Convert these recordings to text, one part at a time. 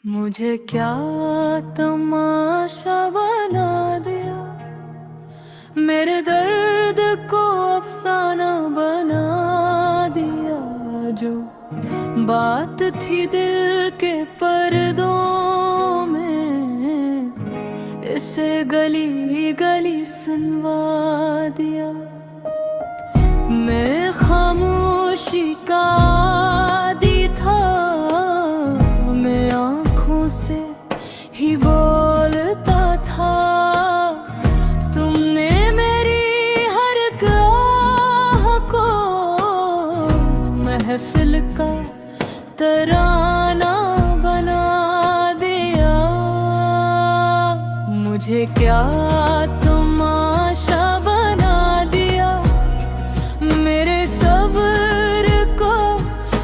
मुझे क्या तमाशा बना दिया, मेरे दर्द को अफसाना बना दिया। जो बात थी दिल के पर्दों में, इसे गली गली सुनवा दिया। मैं खामोशी का आदी था, मैं आँखों से ही बोलता था। तुमने मेरी हर गाह को महफिल का तराना बना दिया। मुझे क्या तमाशा बना दिया, मेरे सब्र को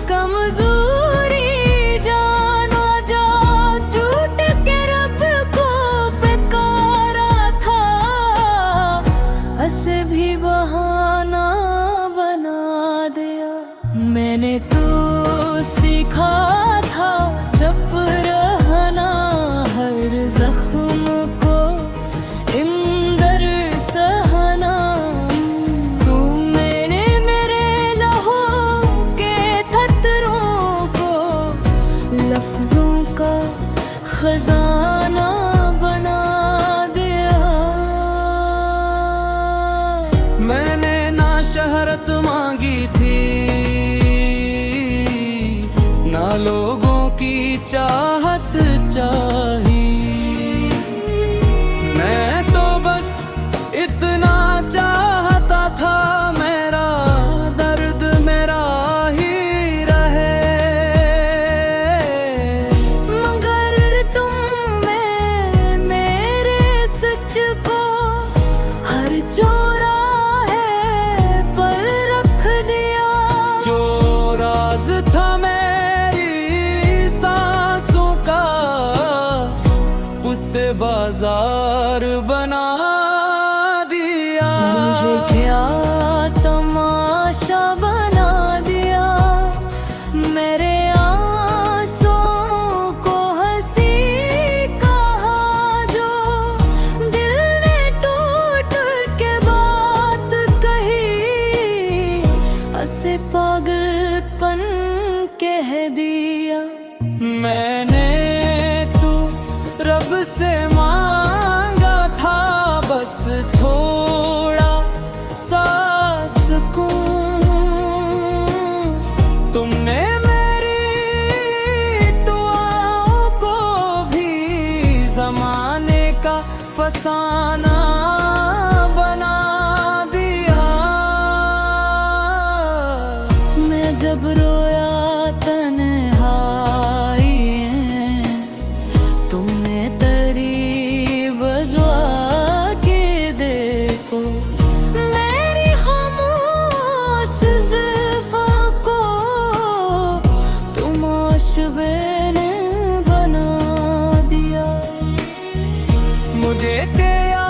कमजोरी जाना। जा टूट के रब को पुकारा था, ऐसे भी बहाना बना दिया। मैंने तो सीखा था चुप रहना, हर जख्म को इंदर सहना। तू मैंने मेरे लहू के खतरों को लफ्जों का खजाना बना दिया। मैंने ना शहरत मांगी थी, ना लोगों की चाहत चाही। मैं तो बस इतना चाहता था, मेरा दर्द मेरा ही रहे। मगर तुमने मेरे सच को हर चौराहे पर रख दिया। जो राज था मेरी सांसों का, उससे बाजार बना दिया। मुझे क्या तमाशा बना दिया, मेरे आंसुओं को हंसी कहा। जो दिल ने टूट के बात कही, ऐसे पागलपन कह दिया। मैंने तो रब से मांगा था बस थोड़ा सा सुकून। तुमने मेरी दुआओं को भी जमाने का फसाना बना दिया। मैं जब रोया तन्हाई में, तुमने तरी बजवा के देखो। मेरी खामोश ज़िफ़ा को तुम आशुबे ने बना दिया। मुझे क्या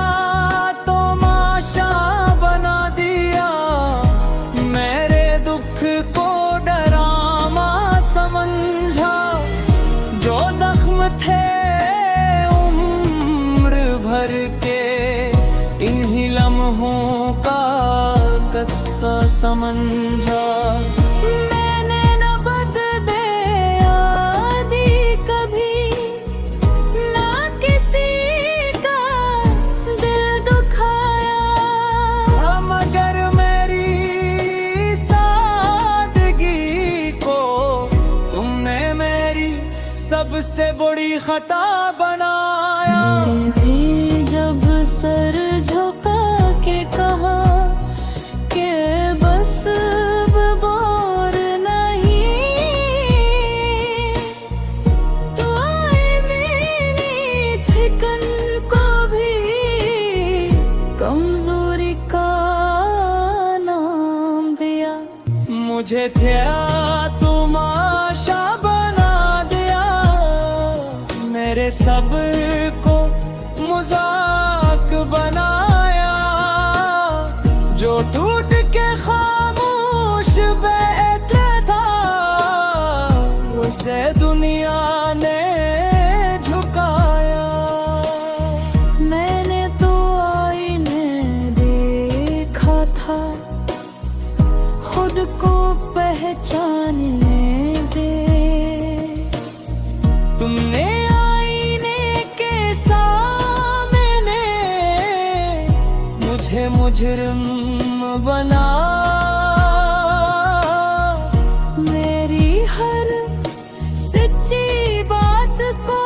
तमाशा बना दिया, मेरे दुख को डरामा समझा। जो जख्म थे उम्र भर के, इन्हीं लम्हों का कस्सा समझा। मैंने न बदले आदि कभी, ना किसी का दिल दुखाया। मगर मेरी सादगी को तुमने मेरी सबसे बड़ी खता बनाया। भी जब सर झुका के कहा कि बस अब और नहीं, तो मेरी थिकन को भी कमजोरी का नाम दिया। मुझे क्या तमाशा बना दिया, मेरे सब्र को मजाक बनाया। जो टूट के खामोश बैठा था, उसे दुनिया ने तुमने आईने के सामने मुझे मुजरिम बना। मेरी हर सच्ची बात को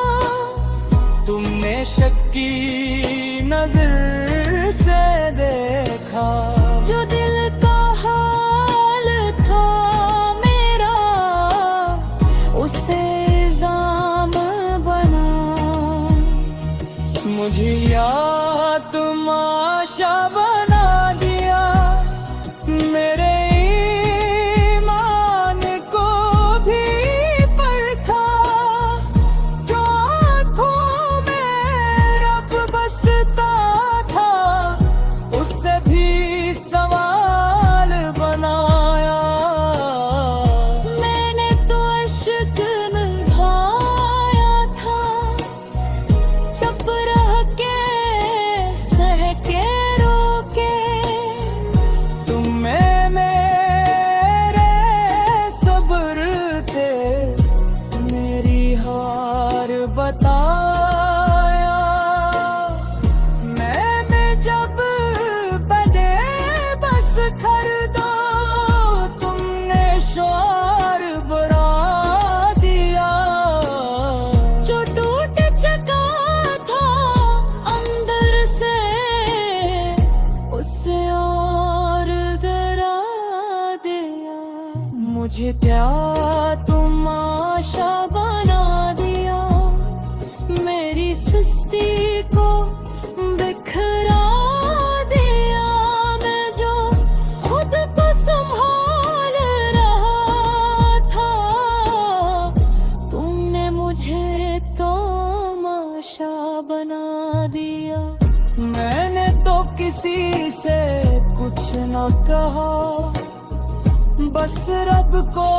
तुमने शक की नजर से देखा। जो दिल का हाल था मेरा उसे इल्जाम बना। मुझे या तमाशा बना दिया। मेरे ईमान को भी परखा। जो आँखों में रब बसता था उससे भी सवाल बनाया। मैंने तो इश्क निभाया था। चुप रह के सह के रोके। तुम्हें मेरे सब्र थे मेरी हार बताया। मैं जब बदे बस कर दो तुमने शोर बुरा दिया। जो टूट चुका था अंदर से उसे और गिरा दिया। मुझे क्या तमाशा बना दिया। मेरी सुस्ती को बिखरा दिया। मैं जो खुद को संभाल रहा था तुमने मुझे तमाशा बना दिया। मैंने तो किसी से कुछ न कहा। बस रब को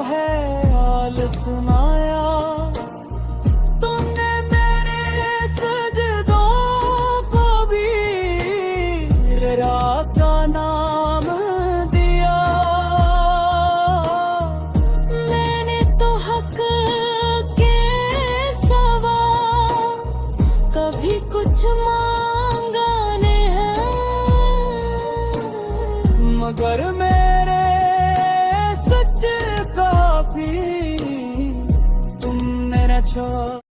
है हाल सुनाया। तुमने मेरे सजदों को भी तेरा का नाम दिया। मैंने तो हक के सवा कभी कुछ मांगा नहीं। मगर मेरे सच काफी तुमने न छोड़ा।